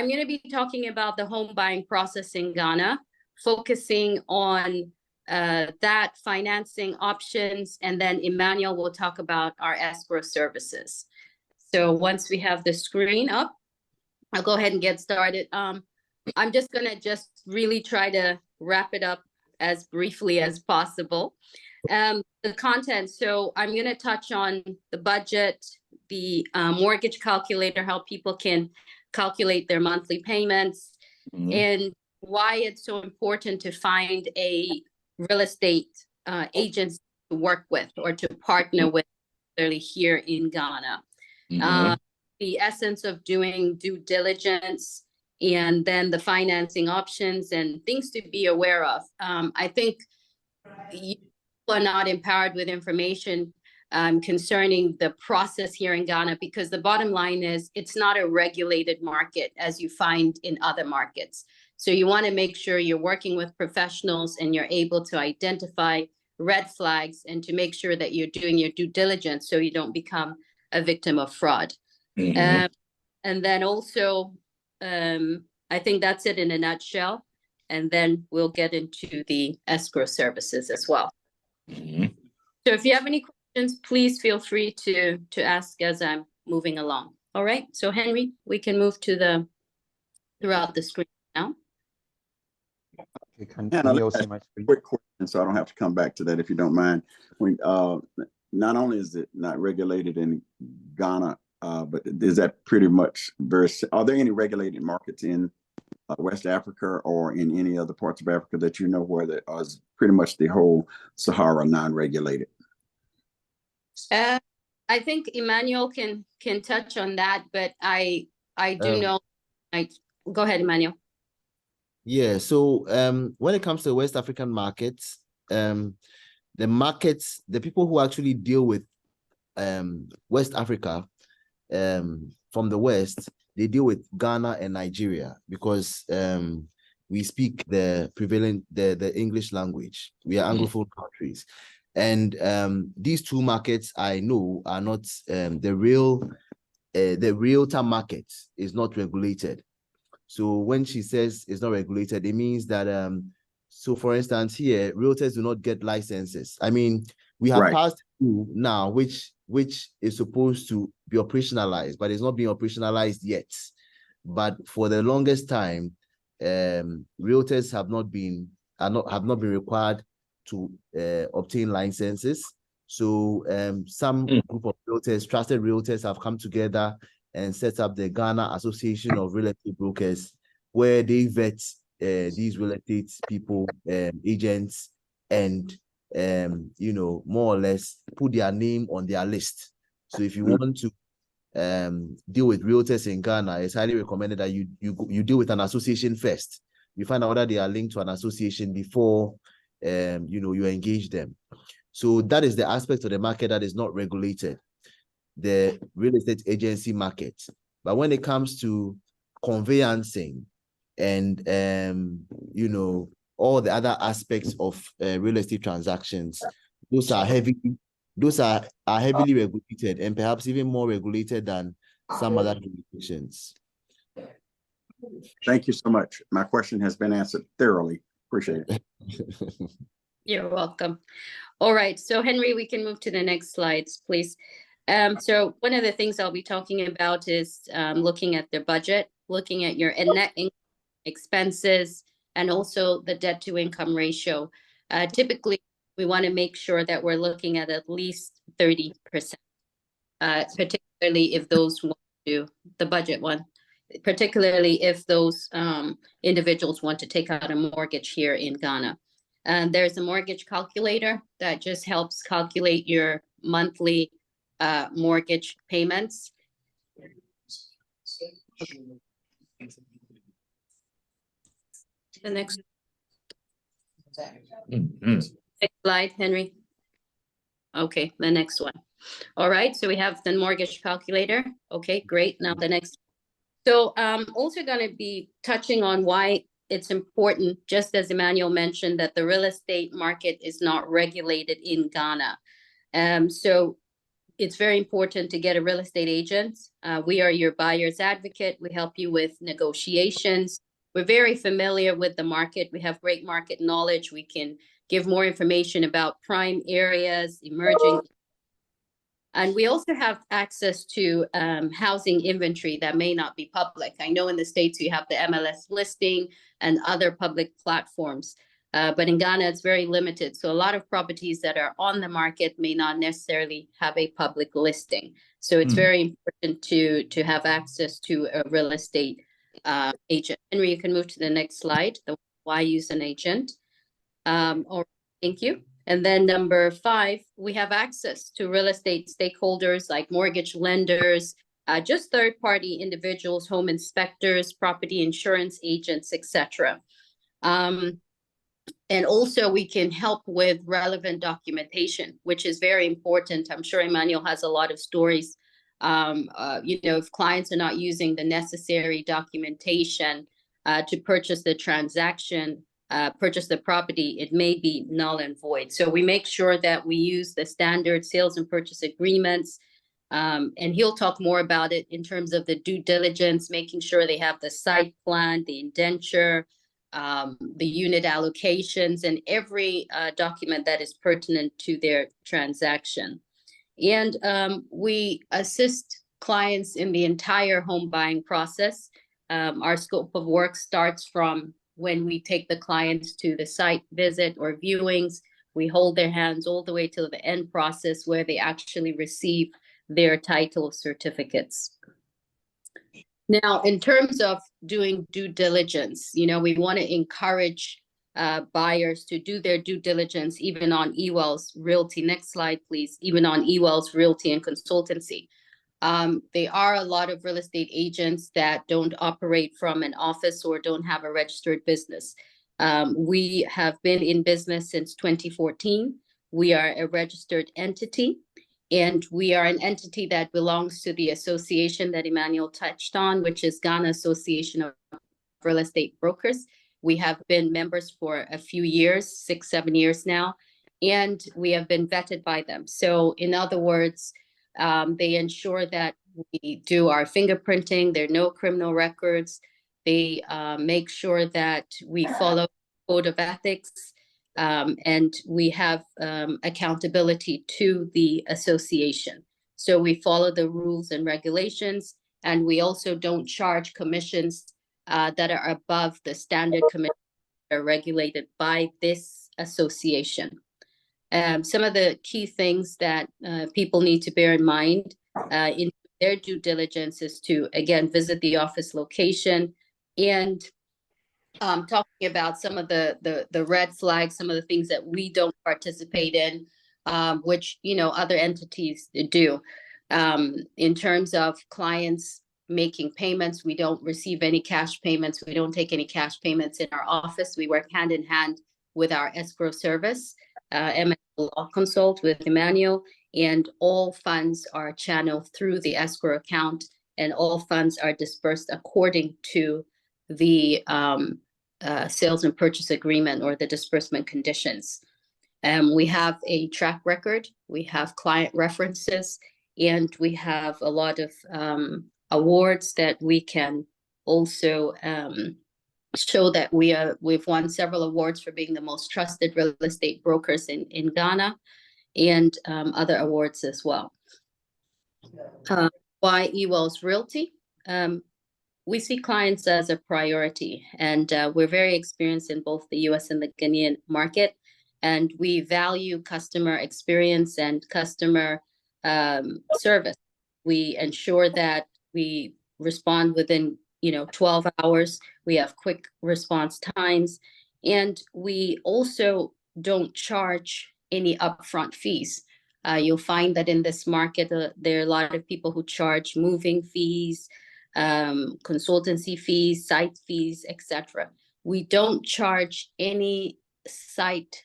I'm going to be talking about the home buying process in Ghana, focusing on that financing options, and then Emmanuel will talk about our escrow services. So once we have the screen up, I'll go ahead and get started. I'm just going to really try to wrap it up as briefly as possible. The content, so I'm going to touch on the budget, the mortgage calculator, how people can calculate their monthly payments, and why it's so important to find a real estate agent to work with or to partner with here in Ghana. The essence of doing due diligence, and then the financing options and things to be aware of. I think you are not empowered with information concerning the process here in Ghana, because the bottom line is it's not a regulated market as you find in other markets. So you want to make sure you're working with professionals and you're able to identify red flags and to make sure that you're doing your due diligence so you don't become a victim of fraud. And then also, I think that's it in a nutshell. And then we'll get into the escrow services as well. So if you have any questions, please feel free to ask as I'm moving along. All right. So Henry, we can move to throughout the screen now. Okay, can you see my screen? Quick question, so I don't have to come back to that if you don't mind. When not only is it not regulated in Ghana, but is that pretty much are there any regulated markets in West Africa or in any other parts of Africa that you know where that is pretty much the whole Sahara non-regulated? I think Emmanuel can touch on that, but I do know. Go ahead, Emmanuel. Yeah, so when it comes to West African markets, the people who actually deal with West Africa from the West, they deal with Ghana and Nigeria, because we speak the English language. We are Anglophone countries. And these two markets I know are not the realtor market is not regulated. So when she says it's not regulated, it means that so for instance here, realtors do not get licenses. I mean, we have passed through now, which is supposed to be operationalized, but it's not being operationalized yet. But for the longest time, realtors have not been required to obtain licenses. So some group of realtors, trusted realtors, have come together and set up the Ghana Association of Real Estate Brokers, where they vet these real estate people, agents, and more or less put their name on their list. So if you want to deal with realtors in Ghana, it's highly recommended that you deal with an association first. You find out whether they are linked to an association before you engage them. So that is the aspect of the market that is not regulated, the real estate agency market. But when it comes to conveyancing and all the other aspects of real estate transactions, those are heavily regulated, and perhaps even more regulated than some other jurisdictions. Thank you so much. My question has been answered thoroughly. Appreciate it. You're welcome. All right, so Henry, we can move to the next slides, please. So one of the things I'll be talking about is looking at the budget, looking at your net expenses, and also the debt to income ratio. Typically, we want to make sure that we're looking at least 30%, particularly if those want to, the budget one, particularly if those individuals want to take out a mortgage here in Ghana. And there's a mortgage calculator that just helps calculate your monthly mortgage payments. Okay. The next slide, Henry. Okay, the next one. All right, so we have the mortgage calculator. Okay, great. Now the next. So I'm also going to be touching on why it's important, just as Emmanuel mentioned, that the real estate market is not regulated in Ghana. So it's very important to get a real estate agent. We are your buyer's advocate. We help you with negotiations. We're very familiar with the market. We have great market knowledge. We can give more information about prime areas, emerging. And we also have access to housing inventory that may not be public. I know in the States you have the MLS listing and other public platforms, but in Ghana it's very limited. So a lot of properties that are on the market may not necessarily have a public listing. So it's very important to have access to a real estate agent. Henry, you can move to the next slide. Why use an agent? Thank you. And then number 5, we have access to real estate stakeholders like mortgage lenders, just third-party individuals, home inspectors, property insurance agents, etc. And also we can help with relevant documentation, which is very important. I'm sure Emmanuel has a lot of stories. If clients are not using the necessary documentation to purchase the transaction, purchase the property, it may be null and void. So we make sure that we use the standard sales and purchase agreements. And he'll talk more about it in terms of the due diligence, making sure they have the site plan, the indenture, the unit allocations, and every document that is pertinent to their transaction. And we assist clients in the entire home buying process. Our scope of work starts from when we take the clients to the site visit or viewings. We hold their hands all the way to the end process where they actually receive their title certificates. Now, in terms of doing due diligence, we want to encourage buyers to do their due diligence even on Heyward's Realty. Next slide, please. Even on Heyward's Realty and Consultancy. There are a lot of real estate agents that don't operate from an office or don't have a registered business. We have been in business since 2014. We are a registered entity, and we are an entity that belongs to the association that Emmanuel touched on, which is Ghana Association of Real Estate Brokers. We have been members for a few years, 6-7 years now, and we have been vetted by them. So in other words, they ensure that we do our fingerprinting. There are no criminal records. They make sure that we follow code of ethics, and we have accountability to the association. So we follow the rules and regulations, and we also don't charge commissions that are above the standard commissions that are regulated by this association. Some of the key things that people need to bear in mind in their due diligence is to, again, visit the office location and talking about some of the red flags, some of the things that we don't participate in, which, other entities do. In terms of clients making payments, we don't receive any cash payments. We don't take any cash payments in our office. We work hand in hand with our escrow service. Law consult with Emmanuel, and all funds are channeled through the escrow account, and all funds are dispersed according to the sales and purchase agreement or the disbursement conditions. We have a track record, we have client references, and we have a lot of awards that we can also show that we've won several awards for being the most trusted real estate brokers in Ghana, and other awards as well. Why Heyward's Realty? We see clients as a priority, and we're very experienced in both the US and the Ghanaian market, and we value customer experience and customer service. We ensure that we respond within 12 hours. We have quick response times, and we also don't charge any upfront fees. You'll find that in this market, there are a lot of people who charge moving fees, consultancy fees, site fees, etc. We don't charge any site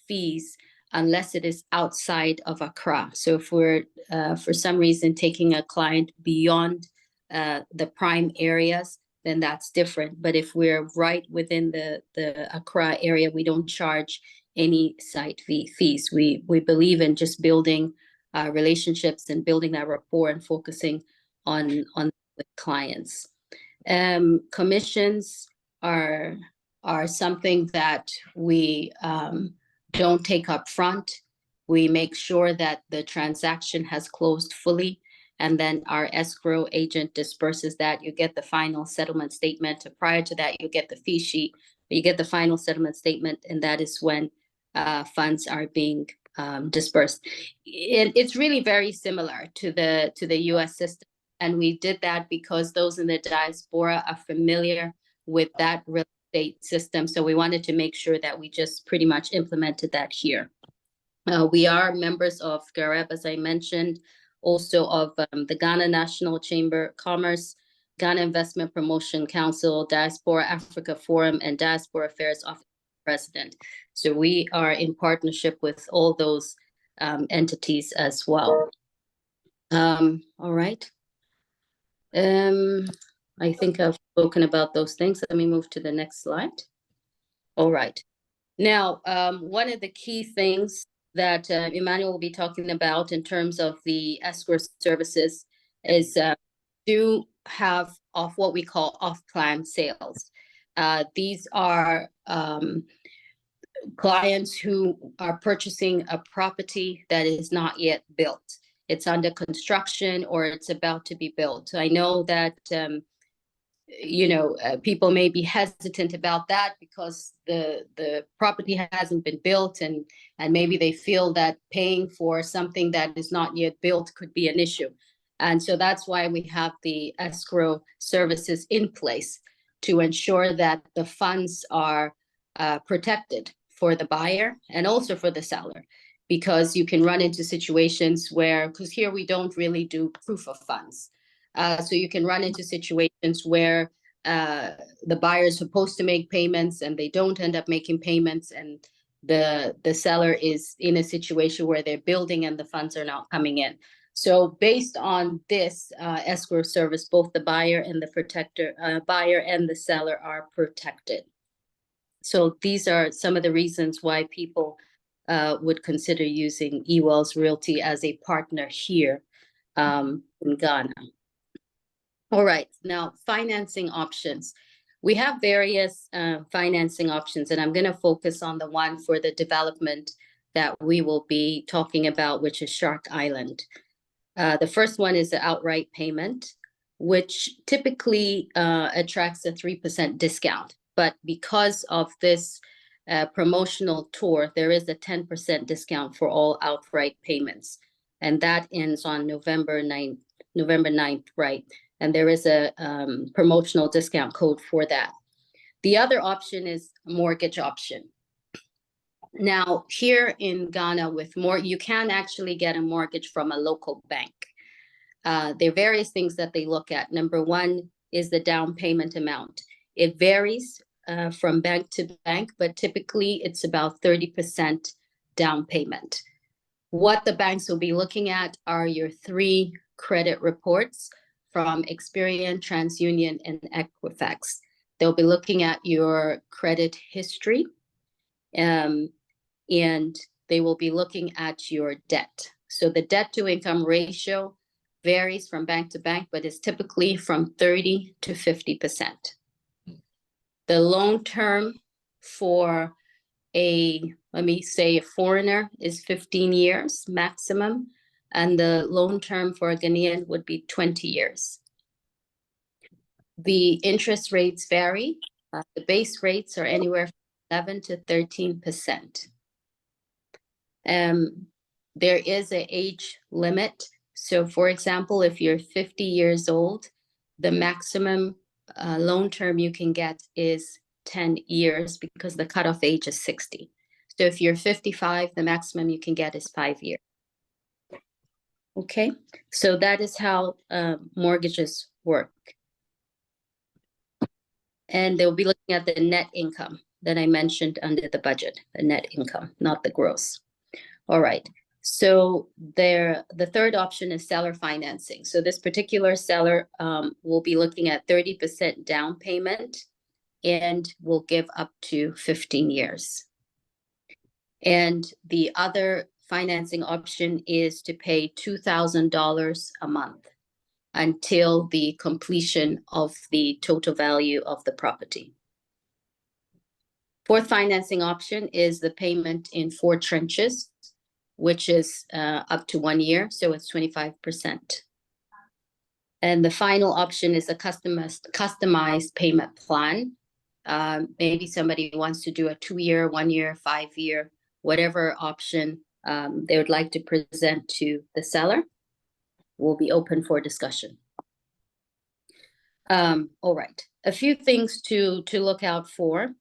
fees unless it is outside of Accra. So if we're, for some reason, taking a client beyond the prime areas, then that's different. But if we're right within the Accra area, we don't charge any site fees. We believe in just building relationships and building that rapport and focusing on with clients. Commissions are something that we don't take up front. We make sure that the transaction has closed fully, and then our escrow agent disperses that. You get the final settlement statement. Prior to that, you get the fee sheet, but you get the final settlement statement, and that is when funds are being dispersed. It's really very similar to the US system, and we did that because those in the diaspora are familiar with that real estate system. So we wanted to make sure that we just pretty much implemented that here. We are members of GAREB, as I mentioned, also of the Ghana National Chamber of Commerce, Ghana Investment Promotion Council, Diaspora Africa Forum, and Diaspora Affairs Office President. So we are in partnership with all those entities as well. All right. I think I've spoken about those things. Let me move to the next slide. All right. Now, one of the key things that Emmanuel will be talking about in terms of the escrow services is do have what we call off-plan sales. These are clients who are purchasing a property that is not yet built. It's under construction or it's about to be built. I know that people may be hesitant about that because the property hasn't been built, and maybe they feel that paying for something that is not yet built could be an issue. And so that's why we have the escrow services in place to ensure that the funds are protected for the buyer and also for the seller, because you can run into situations where, because here we don't really do proof of funds. So you can run into situations where the buyer is supposed to make payments and they don't end up making payments, and the seller is in a situation where they're building and the funds are not coming in. So based on this escrow service, both the buyer and the buyer and the seller are protected. So these are some of the reasons why people would consider using eWells Realty as a partner here in Ghana. All right, now financing options. We have various financing options, and I'm going to focus on the one for the development that we will be talking about, which is Shark Island. The first one is the outright payment, which typically attracts a 3% discount. But because of this promotional tour, there is a 10% discount for all outright payments. And that ends on November 9th, right? And there is a promotional discount code for that. The other option is mortgage option. Now, here in Ghana, you can actually get a mortgage from a local bank. There are various things that they look at. Number one is the down payment amount. It varies from bank to bank, but typically it's about 30% down payment. What the banks will be looking at are your 3 credit reports from Experian, TransUnion, and Equifax. They'll be looking at your credit history, and they will be looking at your debt. So the debt to income ratio varies from bank to bank, but it's typically from 30 to 50%. The loan term for a foreigner is 15 years maximum, and the loan term for a Ghanaian would be 20 years. The interest rates vary. The base rates are anywhere from 11 to 13%. There is an age limit. So for example, if you're 50 years old, the maximum loan term you can get is 10 years because the cutoff age is 60. So if you're 55, the maximum you can get is 5 years. Okay, so that is how mortgages work. And they'll be looking at the net income that I mentioned under the budget, the net income, not the gross. All right, so the third option is seller financing. So this particular seller will be looking at 30% down payment and will give up to 15 years. And the other financing option is to pay $2,000 a month until the completion of the total value of the property. Fourth financing option is the payment in 4 tranches, which is up to 1 year, so it's 25%. And the final option is a customized payment plan. Maybe somebody wants to do a 2-year, 1 year, 5-year, whatever option they would like to present to the seller will be open for discussion. All right, a few things to look out for.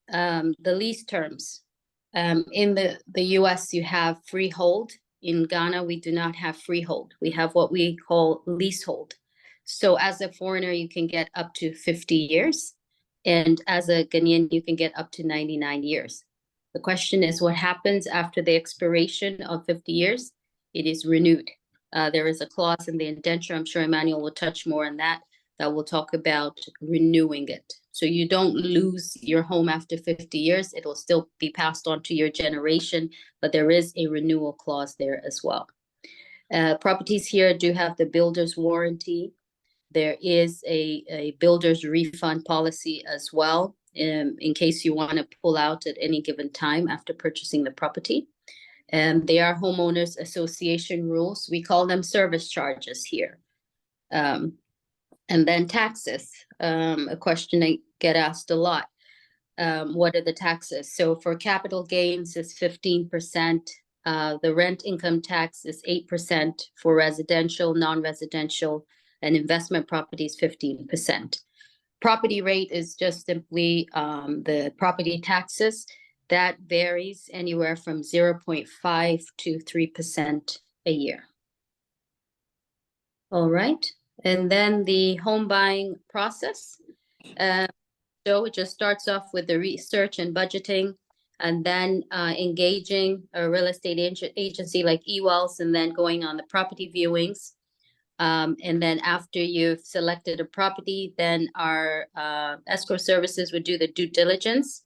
The lease terms. In the US, you have freehold. In Ghana, we do not have freehold. We have what we call leasehold. So as a foreigner, you can get up to 50 years. And as a Ghanaian, you can get up to 99 years. The question is, what happens after the expiration of 50 years? It is renewed. There is a clause in the indenture, I'm sure Emmanuel will touch more on that will talk about renewing it. So you don't lose your home after 50 years. It will still be passed on to your generation, but there is a renewal clause there as well. Properties here do have the builder's warranty. There is a builder's refund policy as well, in case you want to pull out at any given time after purchasing the property. And they are homeowners association rules. We call them service charges here. And then taxes, a question I get asked a lot. What are the taxes? So for capital gains is 15%. The rent income tax is 8% for residential, non-residential, and investment properties 15%. Property rate is just simply the property taxes. That varies anywhere from 0.5 to 3% a year. All right. And then the home buying process. So it just starts off with the research and budgeting, and then engaging a real estate agency like eWells, and then going on the property viewings. And then after you've selected a property, then our escrow services would do the due diligence.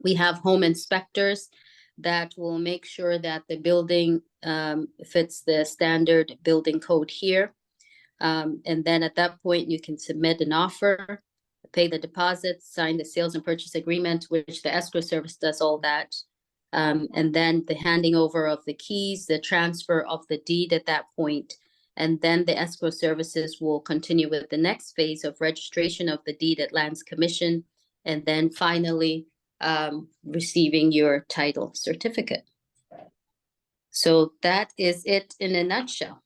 We have home inspectors that will make sure that the building fits the standard building code here. And then at that point, you can submit an offer, pay the deposit, sign the sales and purchase agreement, which the escrow service does all that. And then the handing over of the keys, the transfer of the deed at that point. And then the escrow services will continue with the next phase of registration of the deed at Lands Commission. And then finally, receiving your title certificate. So that is it in a nutshell.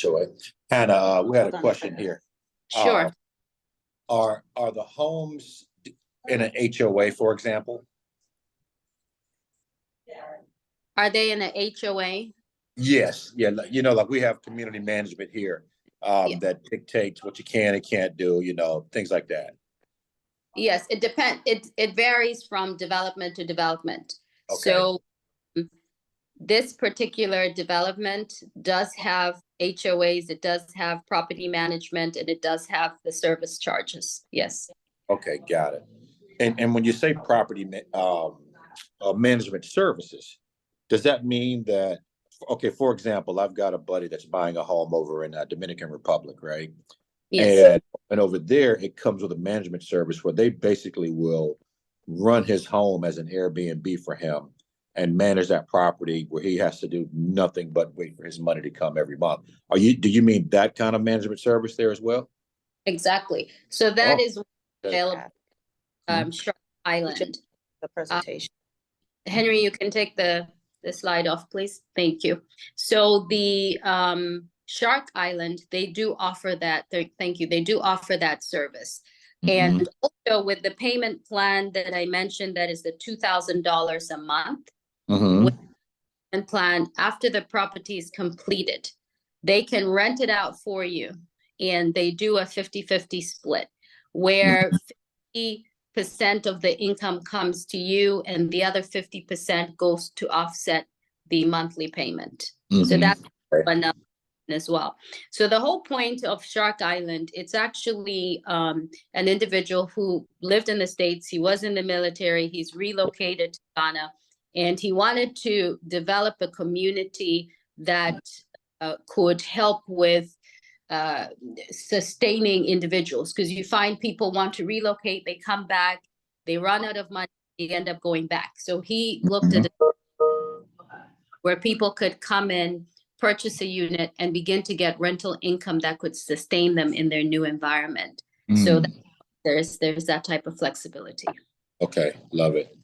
HOA. Hannah, we had a question here. Sure. Are the homes in an HOA, for example? Are they in an HOA? Yes. Yeah. You know, like we have community management here that dictates what you can and can't do, you know, things like that. Yes, it depends. It varies from development to development. Okay. So this particular development does have HOAs, it does have property management, and it does have the service charges. Yes. Okay, got it. And when you say property management services, does that mean that, okay, for example, I've got a buddy that's buying a home over in Dominican Republic, right? Yes. And over there, it comes with a management service where they basically will run his home as an Airbnb for him and manage that property, where he has to do nothing but wait for his money to come every month. Do you mean that kind of management service there as well? Exactly. So that is available Shark Island. The presentation. Henry, you can take the slide off, please. Thank you. So the Shark Island, they do offer that. Thank you. They do offer that service. And also with the payment plan that I mentioned, that is the $2,000 a month. With the payment plan, after the property is completed, they can rent it out for you. And they do a 50-50 split, where 50% of the income comes to you and the other 50% goes to offset the monthly payment. So that's another as well. So the whole point of Shark Island, it's actually an individual who lived in the States. He was in the military. He's relocated to Ghana, and he wanted to develop a community that could help with sustaining individuals, because you find people want to relocate, they come back, they run out of money, they end up going back. So he looked at it where people could come in, purchase a unit, and begin to get rental income that could sustain them in their new environment. So there's that type of flexibility. Okay, love it.